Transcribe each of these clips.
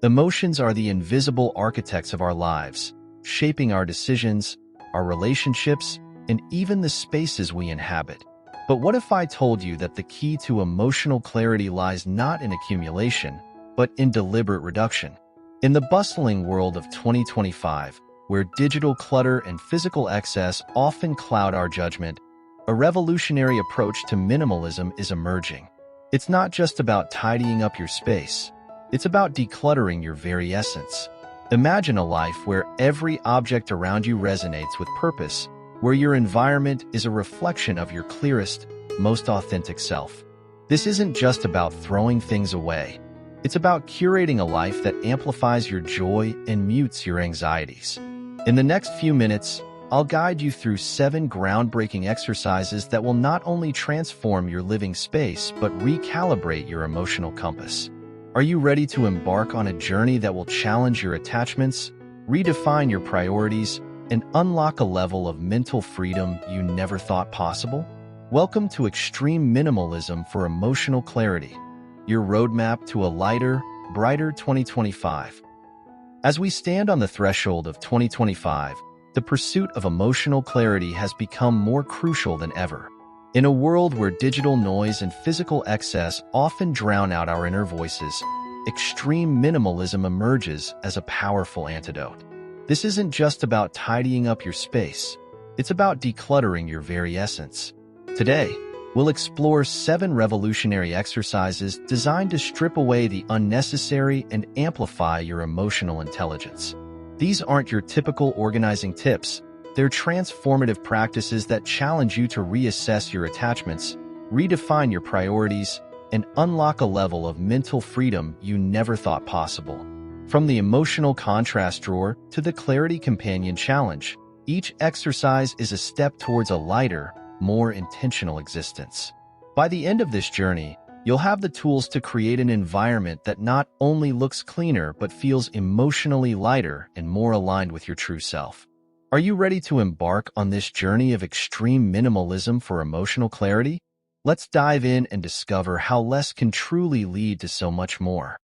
Emotions are the invisible architects of our lives, shaping our decisions, our relationships, and even the spaces we inhabit. But what if I told you that the key to emotional clarity lies not in accumulation, but in deliberate reduction? In the bustling world of 2025, where digital clutter and physical excess often cloud our judgment, a revolutionary approach to minimalism is emerging. It's not just about tidying up your space. It's about decluttering your very essence. Imagine a life where every object around you resonates with purpose, where your environment is a reflection of your clearest, most authentic self. This isn't just about throwing things away. It's about curating a life that amplifies your joy and mutes your anxieties. In the next few minutes, I'll guide you through 7 groundbreaking exercises that will not only transform your living space, but recalibrate your emotional compass. Are you ready to embark on a journey that will challenge your attachments, redefine your priorities, and unlock a level of mental freedom you never thought possible? Welcome to Extreme Minimalism for Emotional Clarity, your roadmap to a lighter, brighter 2025. As we stand on the threshold of 2025, the pursuit of emotional clarity has become more crucial than ever. In a world where digital noise and physical excess often drown out our inner voices, extreme minimalism emerges as a powerful antidote. This isn't just about tidying up your space. It's about decluttering your very essence. Today, we'll explore 7 revolutionary exercises designed to strip away the unnecessary and amplify your emotional intelligence. These aren't your typical organizing tips. They're transformative practices that challenge you to reassess your attachments, redefine your priorities, and unlock a level of mental freedom you never thought possible. From the emotional contrast drawer to the clarity companion challenge, each exercise is a step towards a lighter, more intentional existence. By the end of this journey, you'll have the tools to create an environment that not only looks cleaner but feels emotionally lighter and more aligned with your true self. Are you ready to embark on this journey of extreme minimalism for emotional clarity? Let's dive in and discover how less can truly lead to so much more.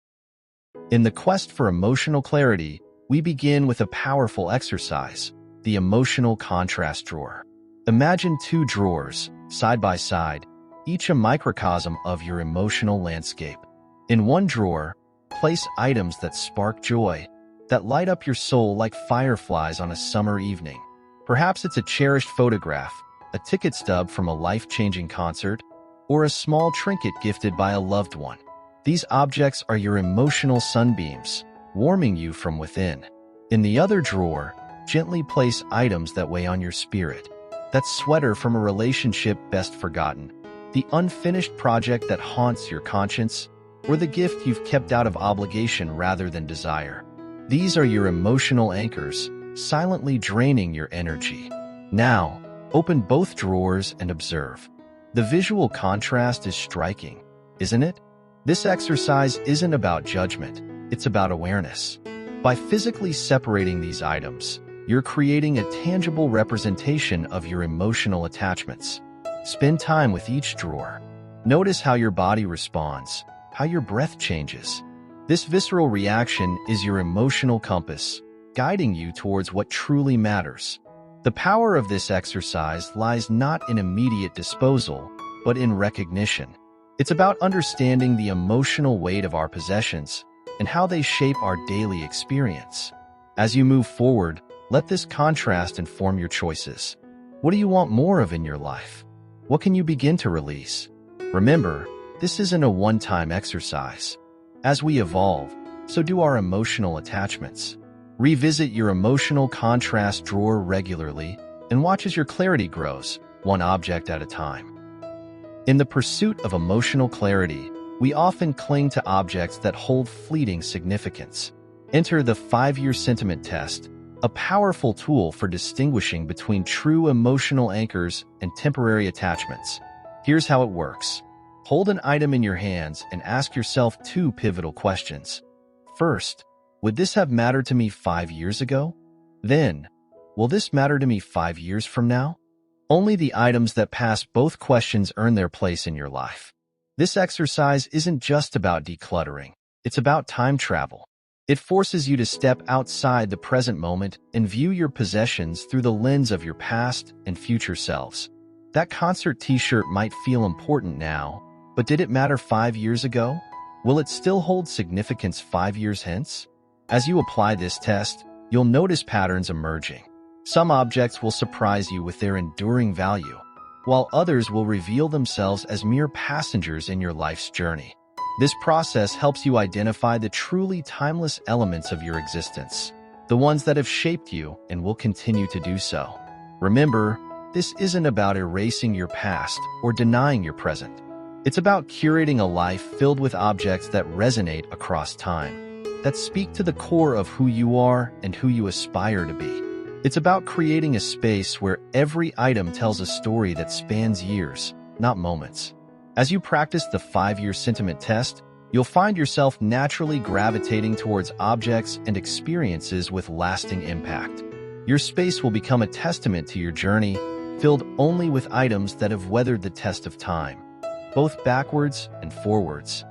In the quest for emotional clarity, we begin with a powerful exercise, the emotional contrast drawer. Imagine 2 drawers, side by side, each a microcosm of your emotional landscape. In one drawer, place items that spark joy, that light up your soul like fireflies on a summer evening. Perhaps it's a cherished photograph, a ticket stub from a life-changing concert, or a small trinket gifted by a loved one. These objects are your emotional sunbeams, warming you from within. In the other drawer, gently place items that weigh on your spirit. That sweater from a relationship best forgotten, the unfinished project that haunts your conscience, or the gift you've kept out of obligation rather than desire. These are your emotional anchors, silently draining your energy. Now, open both drawers and observe. The visual contrast is striking, isn't it? This exercise isn't about judgment, it's about awareness. By physically separating these items, you're creating a tangible representation of your emotional attachments. Spend time with each drawer. Notice how your body responds, how your breath changes. This visceral reaction is your emotional compass, guiding you towards what truly matters. The power of this exercise lies not in immediate disposal, but in recognition. It's about understanding the emotional weight of our possessions and how they shape our daily experience. As you move forward, let this contrast inform your choices. What do you want more of in your life? What can you begin to release? Remember, this isn't a one-time exercise. As we evolve, so do our emotional attachments. Revisit your emotional contrast drawer regularly and watch as your clarity grows, one object at a time. In the pursuit of emotional clarity, we often cling to objects that hold fleeting significance. Enter the 5-year sentiment test, a powerful tool for distinguishing between true emotional anchors and temporary attachments. Here's how it works. Hold an item in your hands and ask yourself 2 pivotal questions. First, would this have mattered to me 5 years ago? Then, will this matter to me 5 years from now? Only the items that pass both questions earn their place in your life. This exercise isn't just about decluttering. It's about time travel. It forces you to step outside the present moment and view your possessions through the lens of your past and future selves. That concert t-shirt might feel important now, but did it matter 5 years ago? Will it still hold significance 5 years hence? As you apply this test, you'll notice patterns emerging. Some objects will surprise you with their enduring value, while others will reveal themselves as mere passengers in your life's journey. This process helps you identify the truly timeless elements of your existence, the ones that have shaped you and will continue to do so. Remember, this isn't about erasing your past or denying your present. It's about curating a life filled with objects that resonate across time, that speak to the core of who you are and who you aspire to be. It's about creating a space where every item tells a story that spans years, not moments. As you practice the 5-year sentiment test, you'll find yourself naturally gravitating towards objects and experiences with lasting impact. Your space will become a testament to your journey, filled only with items that have weathered the test of time, both backwards and forwards.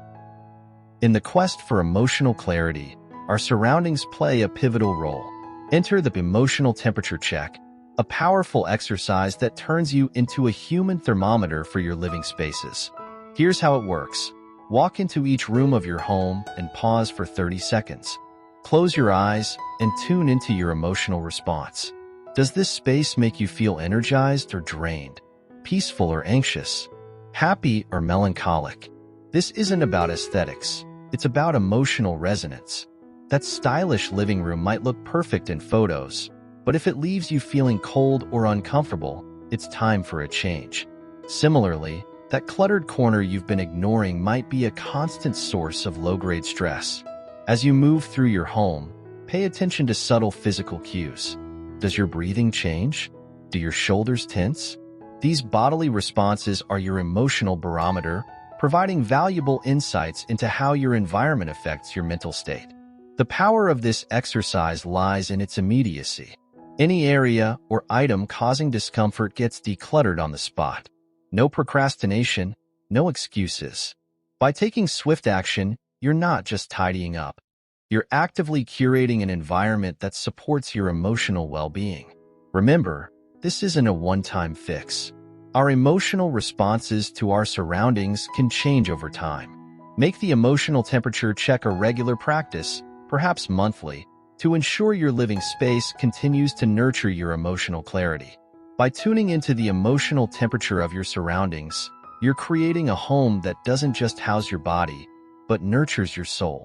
In the quest for emotional clarity, our surroundings play a pivotal role. Enter the emotional temperature check, a powerful exercise that turns you into a human thermometer for your living spaces. Here's how it works. Walk into each room of your home and pause for 30 seconds. Close your eyes and tune into your emotional response. Does this space make you feel energized or drained, peaceful or anxious, happy or melancholic? This isn't about aesthetics. It's about emotional resonance. That stylish living room might look perfect in photos, but if it leaves you feeling cold or uncomfortable, it's time for a change. Similarly, that cluttered corner you've been ignoring might be a constant source of low-grade stress. As you move through your home, pay attention to subtle physical cues. Does your breathing change? Do your shoulders tense? These bodily responses are your emotional barometer, providing valuable insights into how your environment affects your mental state. The power of this exercise lies in its immediacy. Any area or item causing discomfort gets decluttered on the spot. No procrastination, no excuses. By taking swift action, you're not just tidying up. You're actively curating an environment that supports your emotional well-being. Remember, this isn't a one-time fix. Our emotional responses to our surroundings can change over time. Make the emotional temperature check a regular practice, perhaps monthly, to ensure your living space continues to nurture your emotional clarity. By tuning into the emotional temperature of your surroundings, you're creating a home that doesn't just house your body, but nurtures your soul.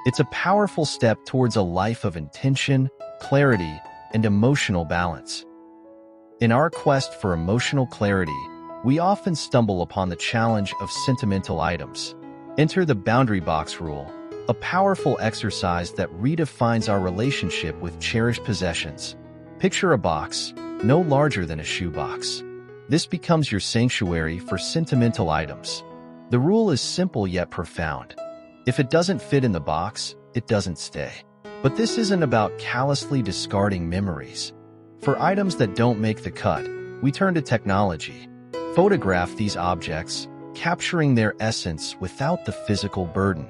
It's a powerful step towards a life of intention, clarity, and emotional balance. In our quest for emotional clarity, we often stumble upon the challenge of sentimental items. Enter the boundary box rule, a powerful exercise that redefines our relationship with cherished possessions. Picture a box, no larger than a shoebox. This becomes your sanctuary for sentimental items. The rule is simple yet profound. If it doesn't fit in the box, it doesn't stay. But this isn't about callously discarding memories. For items that don't make the cut, we turn to technology. Photograph these objects, capturing their essence without the physical burden.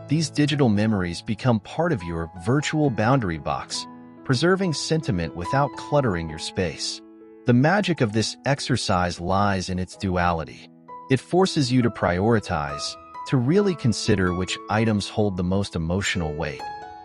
These digital memories become part of your virtual boundary box, preserving sentiment without cluttering your space. The magic of this exercise lies in its duality. It forces you to prioritize, to really consider which items hold the most emotional weight.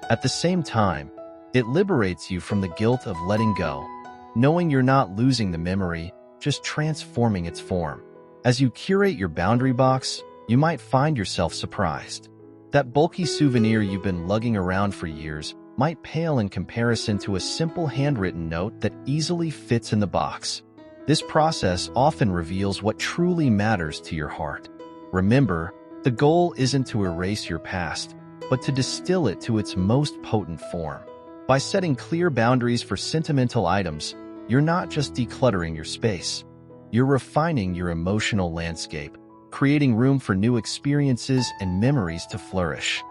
At the same time, it liberates you from the guilt of letting go, knowing you're not losing the memory, just transforming its form. As you curate your boundary box, you might find yourself surprised. That bulky souvenir you've been lugging around for years might pale in comparison to a simple handwritten note that easily fits in the box. This process often reveals what truly matters to your heart. Remember, the goal isn't to erase your past, but to distill it to its most potent form. By setting clear boundaries for sentimental items, you're not just decluttering your space. You're refining your emotional landscape, creating room for new experiences and memories to flourish.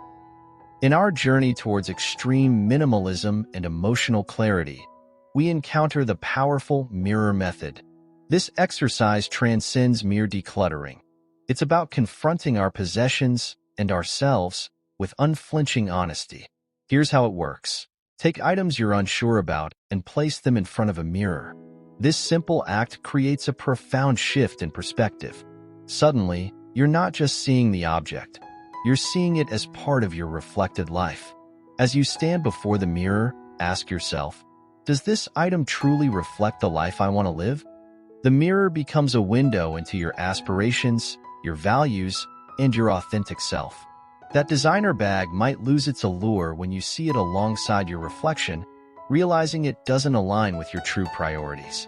In our journey towards extreme minimalism and emotional clarity, we encounter the powerful mirror method. This exercise transcends mere decluttering. It's about confronting our possessions and ourselves with unflinching honesty. Here's how it works. Take items you're unsure about and place them in front of a mirror. This simple act creates a profound shift in perspective. Suddenly, you're not just seeing the object. You're seeing it as part of your reflected life. As you stand before the mirror, ask yourself, does this item truly reflect the life I want to live? The mirror becomes a window into your aspirations, your values, and your authentic self. That designer bag might lose its allure when you see it alongside your reflection, realizing it doesn't align with your true priorities.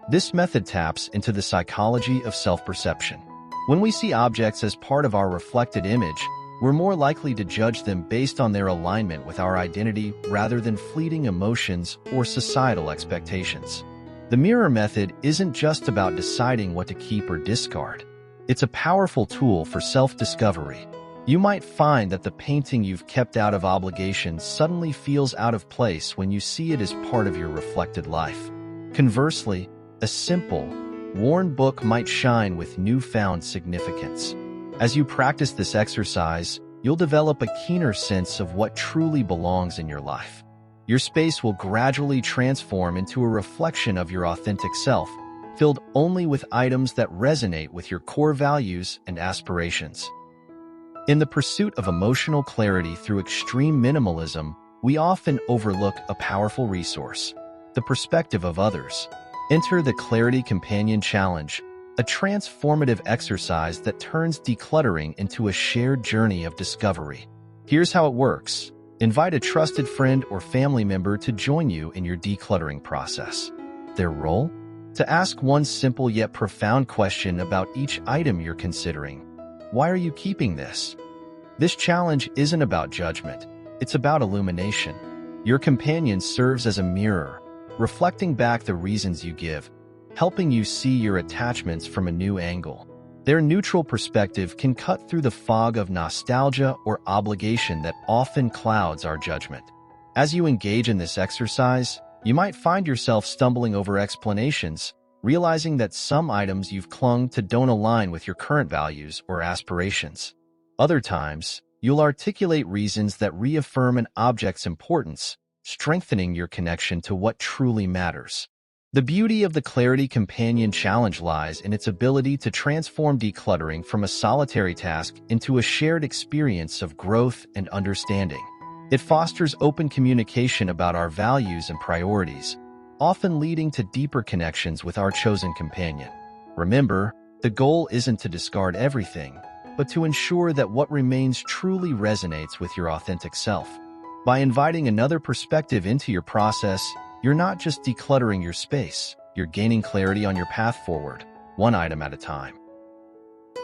This method taps into the psychology of self-perception. When we see objects as part of our reflected image, we're more likely to judge them based on their alignment with our identity rather than fleeting emotions or societal expectations. The mirror method isn't just about deciding what to keep or discard. It's a powerful tool for self-discovery. You might find that the painting you've kept out of obligation suddenly feels out of place when you see it as part of your reflected life. Conversely, a simple, worn book might shine with newfound significance. As you practice this exercise, you'll develop a keener sense of what truly belongs in your life. Your space will gradually transform into a reflection of your authentic self, filled only with items that resonate with your core values and aspirations. In the pursuit of emotional clarity through extreme minimalism, we often overlook a powerful resource: the perspective of others. Enter the Clarity Companion Challenge, a transformative exercise that turns decluttering into a shared journey of discovery. Here's how it works. Invite a trusted friend or family member to join you in your decluttering process. Their role? To ask one simple yet profound question about each item you're considering. Why are you keeping this? This challenge isn't about judgment. It's about illumination. Your companion serves as a mirror, reflecting back the reasons you give, helping you see your attachments from a new angle. Their neutral perspective can cut through the fog of nostalgia or obligation that often clouds our judgment. As you engage in this exercise, you might find yourself stumbling over explanations, realizing that some items you've clung to don't align with your current values or aspirations. Other times, you'll articulate reasons that reaffirm an object's importance, strengthening your connection to what truly matters. The beauty of the Clarity Companion Challenge lies in its ability to transform decluttering from a solitary task into a shared experience of growth and understanding. It fosters open communication about our values and priorities, often leading to deeper connections with our chosen companion. Remember, the goal isn't to discard everything, but to ensure that what remains truly resonates with your authentic self. By inviting another perspective into your process, you're not just decluttering your space, you're gaining clarity on your path forward, one item at a time.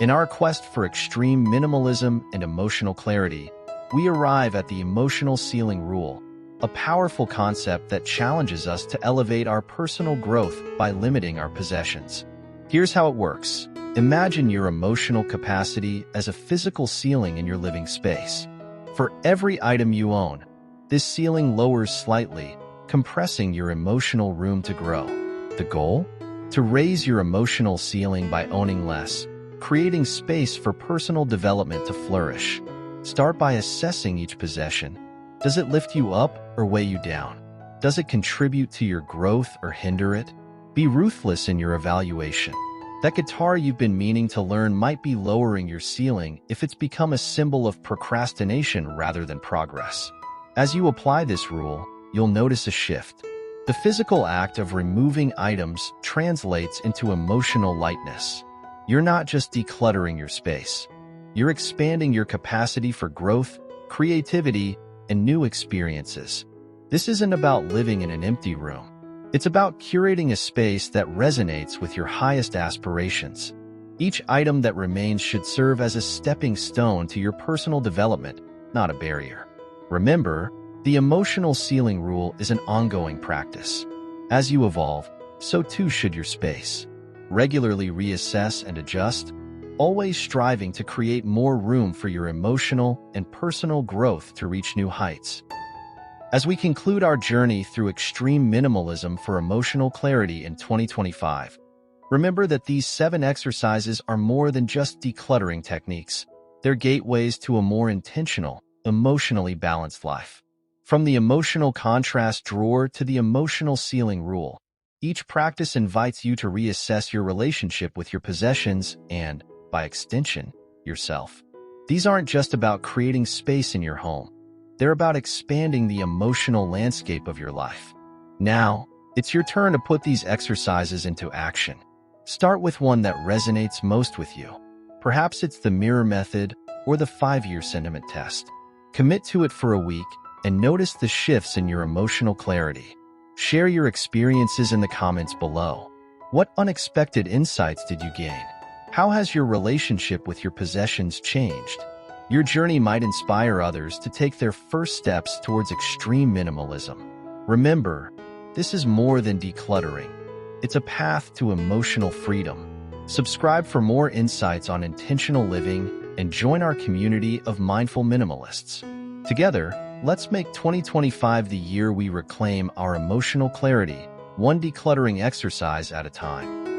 In our quest for extreme minimalism and emotional clarity, we arrive at the emotional ceiling rule, a powerful concept that challenges us to elevate our personal growth by limiting our possessions. Here's how it works. Imagine your emotional capacity as a physical ceiling in your living space. For every item you own, this ceiling lowers slightly, compressing your emotional room to grow. The goal? To raise your emotional ceiling by owning less, creating space for personal development to flourish. Start by assessing each possession. Does it lift you up or weigh you down? Does it contribute to your growth or hinder it? Be ruthless in your evaluation. That guitar you've been meaning to learn might be lowering your ceiling if it's become a symbol of procrastination rather than progress. As you apply this rule, you'll notice a shift. The physical act of removing items translates into emotional lightness. You're not just decluttering your space. You're expanding your capacity for growth, creativity, and new experiences. This isn't about living in an empty room. It's about curating a space that resonates with your highest aspirations. Each item that remains should serve as a stepping stone to your personal development, not a barrier. Remember, the emotional ceiling rule is an ongoing practice. As you evolve, so too should your space. Regularly reassess and adjust, always striving to create more room for your emotional and personal growth to reach new heights. As we conclude our journey through extreme minimalism for emotional clarity in 2025, remember that these 7 exercises are more than just decluttering techniques. They're gateways to a more intentional, emotionally balanced life. From the emotional contrast drawer to the emotional ceiling rule, each practice invites you to reassess your relationship with your possessions and, by extension, yourself. These aren't just about creating space in your home. They're about expanding the emotional landscape of your life. Now, it's your turn to put these exercises into action. Start with one that resonates most with you. Perhaps it's the mirror method or the 5-year sentiment test. Commit to it for a week and notice the shifts in your emotional clarity. Share your experiences in the comments below. What unexpected insights did you gain? How has your relationship with your possessions changed? Your journey might inspire others to take their first steps towards extreme minimalism. Remember, this is more than decluttering. It's a path to emotional freedom. Subscribe for more insights on intentional living and join our community of mindful minimalists. Together, let's make 2025 the year we reclaim our emotional clarity, one decluttering exercise at a time.